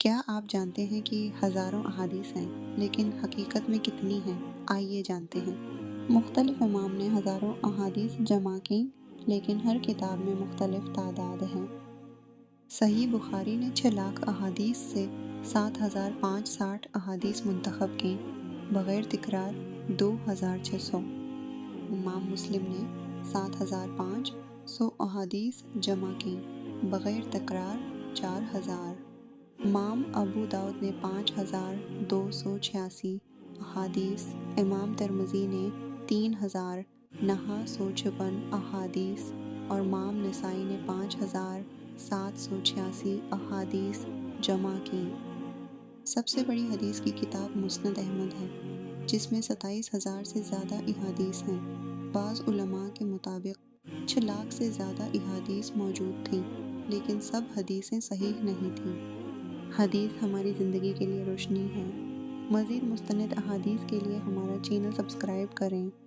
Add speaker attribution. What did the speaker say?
Speaker 1: کیا آپ جانتے ہیں کہ ہزاروں احادیث ہیں لیکن حقیقت میں کتنی ہیں؟ آئیے جانتے ہیں۔ مختلف امام نے ہزاروں احادیث جمع کیں لیکن ہر کتاب میں مختلف تعداد ہیں۔ صحیح بخاری نے 6 لاکھ احادیث سے 7,560 احادیث منتخب کیں بغیر تکرار 2,600۔ امام مسلم نے 7,500 احادیث جمع کیں بغیر تکرار 4,000۔ امام ابو داؤد نے 5,286 احادیث، امام ترمذی نے 3,956 احادیث اور امام نسائی نے 5,786 احادیث جمع کیں۔ سب سے بڑی حدیث کی کتاب مسند احمد ہے جس میں 27,000 سے زیادہ احادیث ہیں۔ بعض علماء کے مطابق 6 لاکھ سے زیادہ احادیث موجود تھیں لیکن سب حدیثیں صحیح نہیں تھیں۔ حدیث ہماری زندگی کے لیے روشنی ہے۔ مزید مستند احادیث کے لیے ہمارا چینل سبسکرائب کریں۔